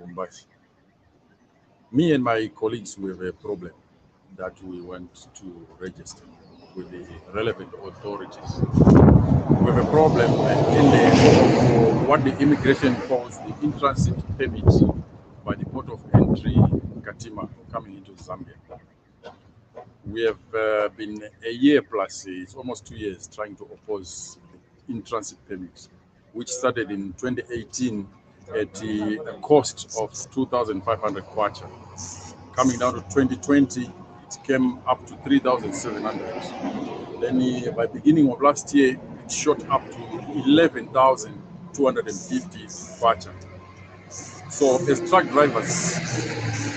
Lubumbashi. Me and my colleagues, we have a problem that we went to register with the relevant authorities. We have a problem in what the immigration calls the in-transit permit by the port of entry Katima coming into Zambia. We have been a year plus, it's almost 2 years, trying to oppose the in-transit permit, which started in 2018 at the cost of 2,500 kwacha. Coming down to 2020, it came up to 3,700. Then by beginning of last year, it shot up to 11,250 kwacha. So as truck drivers,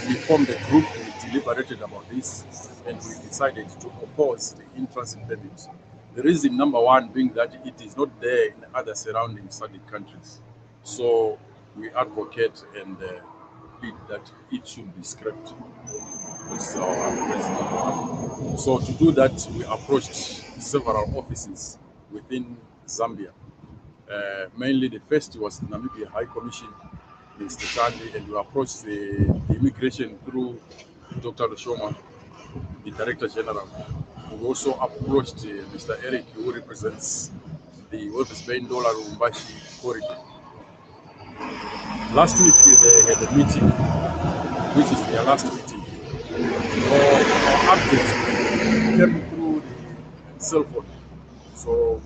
we formed a group, we deliberated about this, and we decided to oppose the in-transit permit. The reason number one being that it is not there in other surrounding SADC countries. So we advocate and plead that it should be scrapped. This is our president. So to do that, we approached several offices within Zambia. Mainly the first was the Namibian High Commission, Mr. Chandi, and we approached the immigration through Dr. Lushoma, the Director General. We also approached Mr. Eric, who represents the Webs Bain Dollar Lubumbashi corridor. Last week they had a meeting, which is their last meeting. Our updates came through the cell phone. So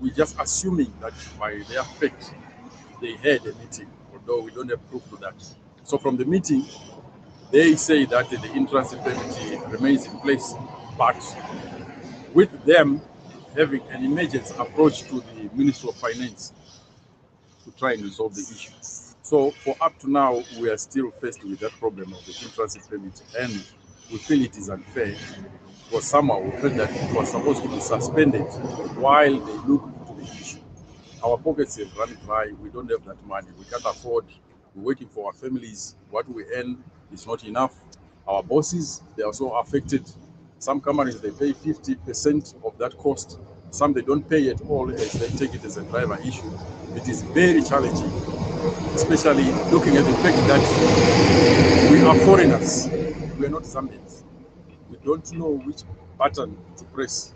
we're just assuming that by their fact they had a meeting, although we don't have proof to that. So from the meeting, they say that the in-transit permit remains in place, but with them having an emergency approach to the Ministry of Finance to try and resolve the issue. So for up to now, we are still faced with that problem of the in-transit permit, and we feel it is unfair, because somehow we feel that it was supposed to be suspended while they look into the issue. Our pockets have run dry, we don't have that money, we can't afford, we're working for our families, what we earn is not enough. Our bosses, they are also affected. Some companies, they pay 50% of that cost. Some they don't pay at all, as they take it as a driver issue. It is very challenging, especially looking at the fact that we are foreigners. We are not Zambians. We don't know which button to press.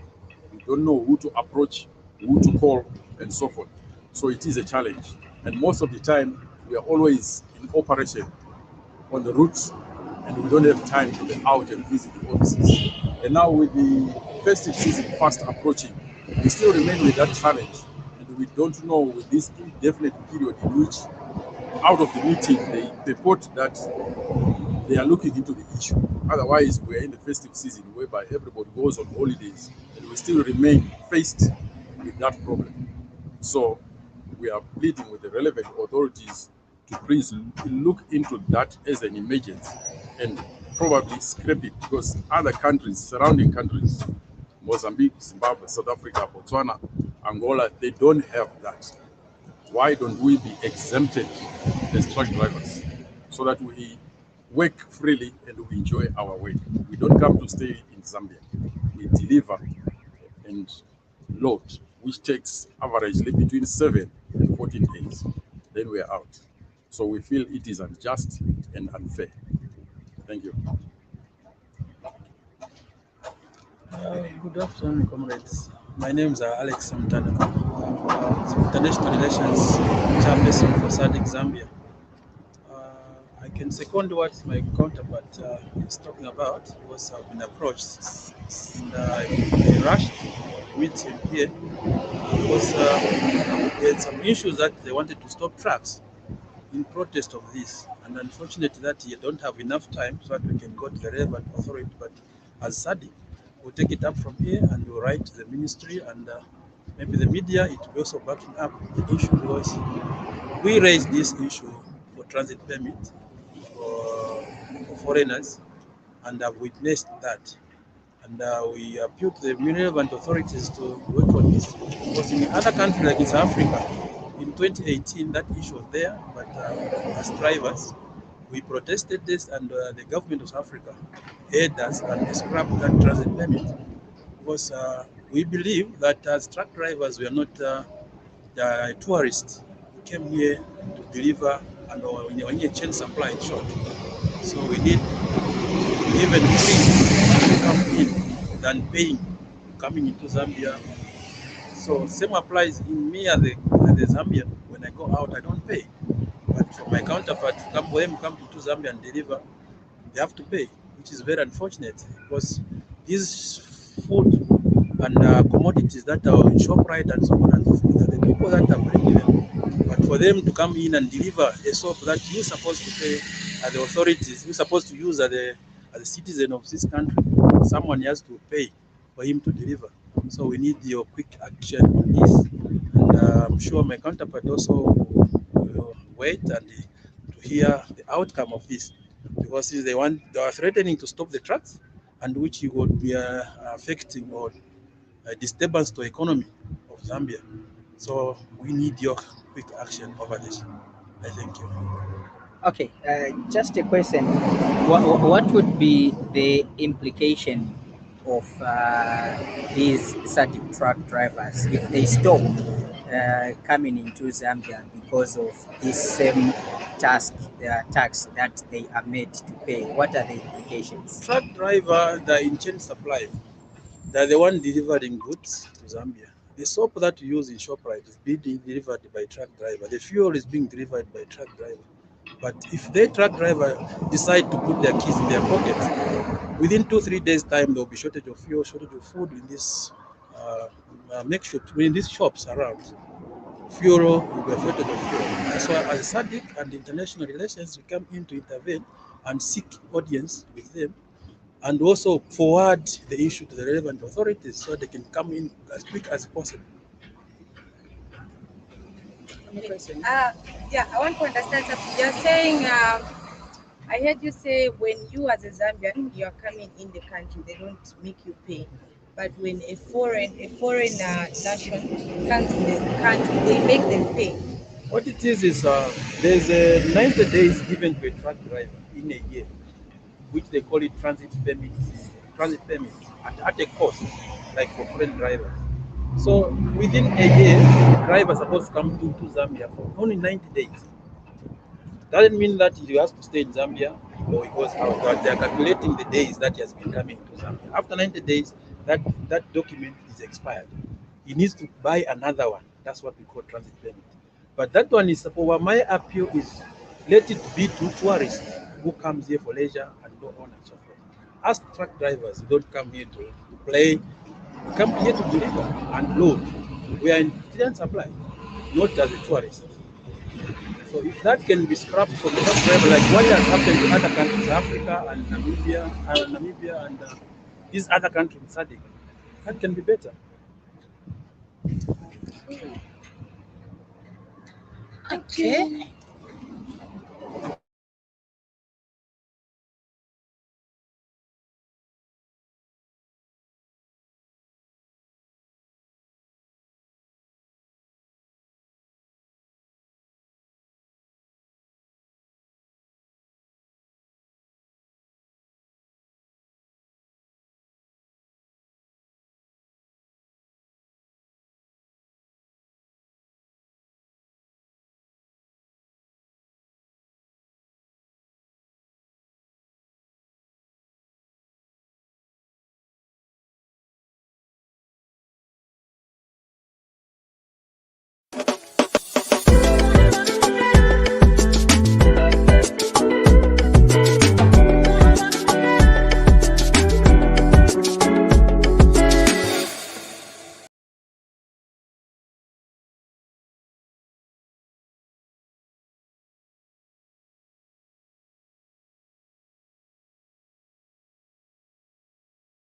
We don't know who to approach, who to call, and so forth. So it is a challenge. And most of the time, we are always in operation on the routes, and we don't have time to get out and visit the offices. And now with the festive season fast approaching, we still remain with that challenge. And we don't know with this indefinite period in which, out of the meeting, they report that they are looking into the issue. Otherwise, we are in the festive season whereby everybody goes on holidays, and we still remain faced with that problem. So we are pleading with the relevant authorities to please look into that as an emergency and probably scrap it, because other countries, surrounding countries, Mozambique, Zimbabwe, South Africa, Botswana, Angola, they don't have that. Why don't we be exempted as truck drivers so that we work freely and we enjoy our work? We don't come to stay in Zambia. We deliver and load, which takes averagely between 7 and 14 days. Then we are out. So we feel it is unjust and unfair. Thank you. Good afternoon, comrades. My name is Alex Samtana, International Relations Chairperson for SADC Zambia. I can second what my counterpart is talking about, because I've been approached and I rushed to meet him here because we had some issues that they wanted to stop trucks in protest of this, and unfortunately that you don't have enough time so that we can go to the relevant authority. But as SADC, we'll take it up from here and we'll write to the ministry, and maybe the media, it will also backing up the issue, because we raised this issue for transit permit for foreigners, and I've witnessed that. And we appeal to the relevant authorities to work on this, because in other countries like in South Africa, in 2018, that issue was there, but as drivers, we protested this, and the government of South Africa heard us and scrapped that transit permit, because we believe that as truck drivers, we are not tourists who came here to deliver and when you change supply in short. So we need even free to come in than paying coming into Zambia. So same applies in me as a Zambian. When I go out, I don't pay. But for my counterpart, for them come to Zambia and deliver, they have to pay, which is very unfortunate because these food and commodities that are in ShopRite and so on and so forth are the people that are bringing them. But for them to come in and deliver a soap that you're supposed to pay as the authorities, you're supposed to use as a citizen of this country, someone has to pay for him to deliver. So we need your quick action on this. And I'm sure my counterpart also will wait and to hear the outcome of this, because if they are threatening to stop the trucks, and which would be affecting or a disturbance to economy of Zambia. So we need your quick action over this. I thank you. Okay, just a question. What would be the implication of these SADC truck drivers if they stop coming into Zambia because of this same tax that they are made to pay? What are the implications? Truck driver, the in chain supply, they're the one delivering goods to Zambia. The soap that you use in ShopRite is being delivered by truck driver. The fuel is being delivered by truck driver. But if the truck driver decide to put their keys in their pockets, within 2-3 days time there will be shortage of fuel, shortage of food in this makeshift in these shops around. Fuel will be a shortage of fuel. That's why as SADC and international relations we come in to intervene and seek audience with them, and also forward the issue to the relevant authorities so they can come in as quick as possible. Yeah, I want to understand something. You're saying, I heard you say when you as a Zambian, you are coming in the country, they don't make you pay. But when a foreign nation comes in the country, they make them pay. What it is there's a 90 days given to a truck driver in a year, which they call it transit permit at a cost, like for foreign drivers. So within a year, drivers are supposed to come to Zambia for only 90 days. Doesn't mean that he has to stay in Zambia or he goes out, but they are calculating the days that he has been coming to Zambia. After 90 days, that document is expired. He needs to buy another one. That's what we call transit permit. But that one is, for my appeal is, let it be to tourists who comes here for leisure and so on and so forth. As truck drivers, we don't come here to play. We come here to deliver and load. We are in supply, not as a tourist. So if that can be scrapped from the truck driver, like what has happened to other countries, Africa and Namibia and these other countries in SADC, that can be better. Okay.